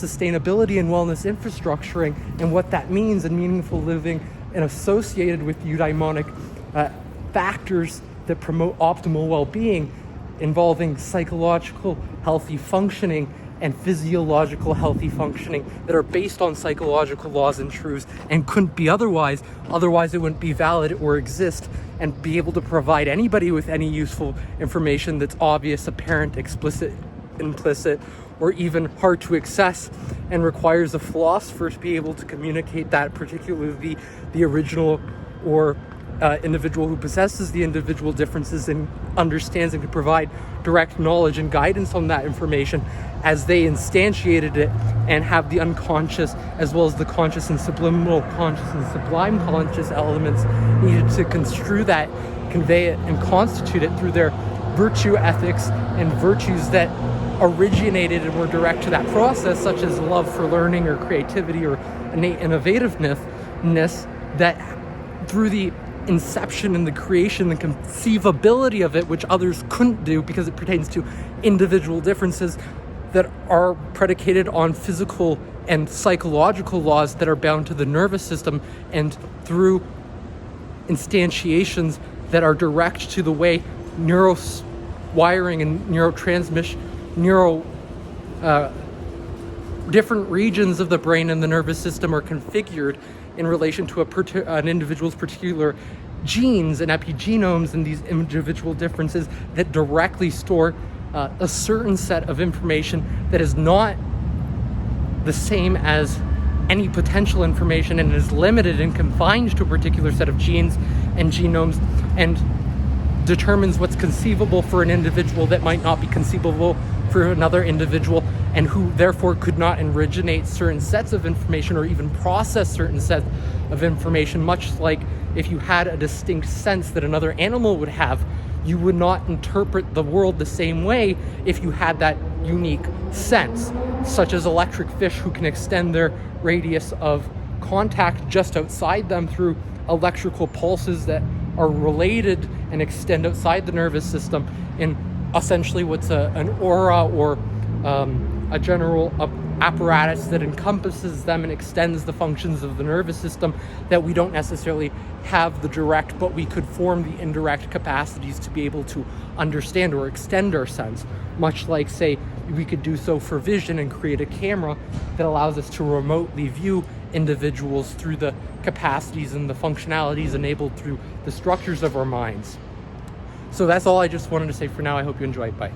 sustainability and wellness infrastructuring and what that means and meaningful living, and associated with eudaimonic factors that promote optimal well-being involving psychological healthy functioning and physiological healthy functioning that are based on psychological laws and truths and couldn't be otherwise it wouldn't be valid or exist and be able to provide anybody with any useful information that's obvious, apparent, explicit, implicit, or even hard to access, and requires a philosopher to be able to communicate that, particularly the original or individual who possesses the individual differences and understands and can provide direct knowledge and guidance on that information as they instantiated it and have the unconscious as well as the conscious and subliminal conscious and sublime conscious elements needed to construe that, convey it, and constitute it through their virtue ethics and virtues that originated and were direct to that process, such as love for learning or creativity or innate innovativeness, that through the inception and the creation, the conceivability of it, which others couldn't do because it pertains to individual differences that are predicated on physical and psychological laws that are bound to the nervous system, and through instantiations that are direct to the way neurowiring and neurotransmission, different regions of the brain and the nervous system are configured in relation to an individual's particular genes and epigenomes, and these individual differences that directly store a certain set of information that is not the same as any potential information and is limited and confined to a particular set of genes and genomes, and determines what's conceivable for an individual that might not be conceivable for another individual, and who therefore could not originate certain sets of information or even process certain sets of information, much like if you had a distinct sense that another animal would have. You would not interpret the world the same way if you had that unique sense, such as electric fish who can extend their radius of contact just outside them through electrical pulses that are related and extend outside the nervous system in essentially what's an aura or a general apparatus that encompasses them and extends the functions of the nervous system that we don't necessarily have the direct, but we could form the indirect capacities to be able to understand or extend our sense, much like, say, we could do so for vision and create a camera that allows us to remotely view individuals through the capacities and the functionalities enabled through the structures of our minds. So that's all I just wanted to say for now. I hope you enjoyed. Bye.